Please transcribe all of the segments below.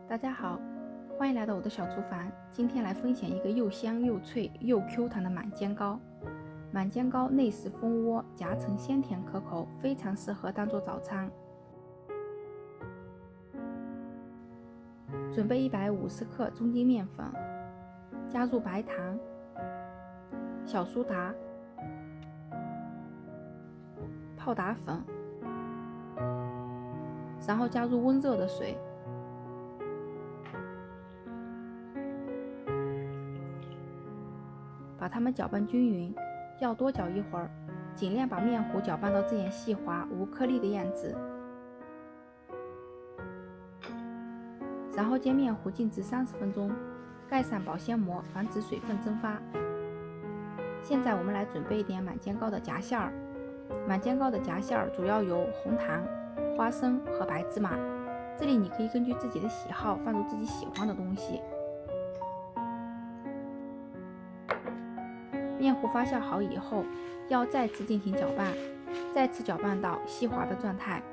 大家好，欢迎来到我的小厨房。今天来分享一个又香又脆又 Q 弹的满煎糕。满煎糕内实蜂窝，夹层鲜甜可口，非常适合当做早餐。准备150克中筋面粉，加入白糖、小苏打、泡打粉，然后加入温热的水。把它们搅拌均匀，要多搅一会儿，尽量把面糊搅拌到这样细滑无颗粒的样子。然后将面糊静置30分钟，盖上保鲜膜，防止水分蒸发。现在我们来准备一点满煎糕的夹馅儿。满煎糕的夹馅儿主要有红糖、花生和白芝麻，这里你可以根据自己的喜好放入自己喜欢的东西。面糊发酵好以后，要再次进行搅拌，再次搅拌到细滑的状态，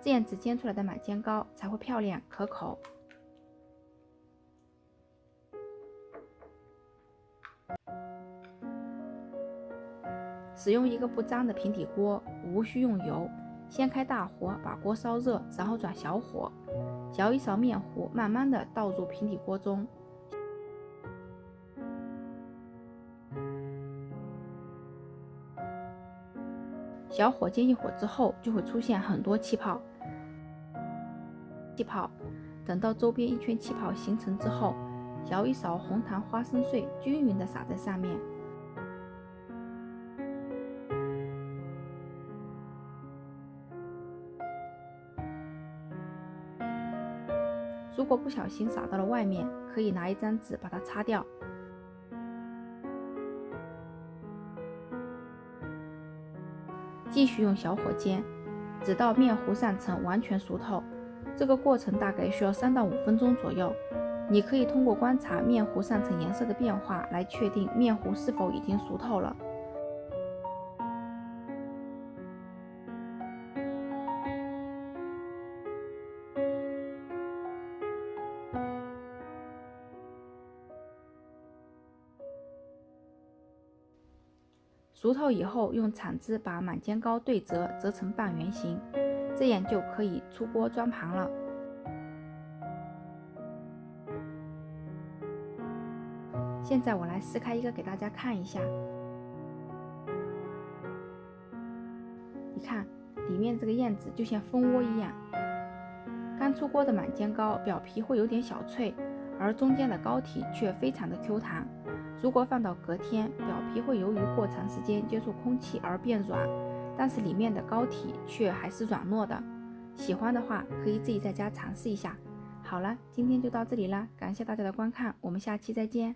这样子煎出来的满煎糕才会漂亮可口。使用一个不脏的平底锅，无需用油，先开大火把锅烧热，然后转小火，舀一勺面糊，慢慢的倒入平底锅中。小火煎一会儿之后，就会出现很多气泡。等到周边一圈气泡形成之后，舀一勺红糖花生碎，均匀的撒在上面。如果不小心撒到了外面，可以拿一张纸把它擦掉。继续用小火煎，直到面糊上层完全熟透。这个过程大概需要3到5分钟左右。你可以通过观察面糊上层颜色的变化来确定面糊是否已经熟透了。熟透以后，用铲子把满煎糕对折，折成半圆形，这样就可以出锅装盘了。现在我来撕开一个给大家看一下，你看里面这个样子就像蜂窝一样。刚出锅的满煎糕表皮会有点小脆，而中间的糕体却非常的 Q 弹。如果放到隔天，表皮会由于过长时间接触空气而变软，但是里面的糕体却还是软糯的。喜欢的话可以自己在家尝试一下。好了，今天就到这里啦，感谢大家的观看，我们下期再见。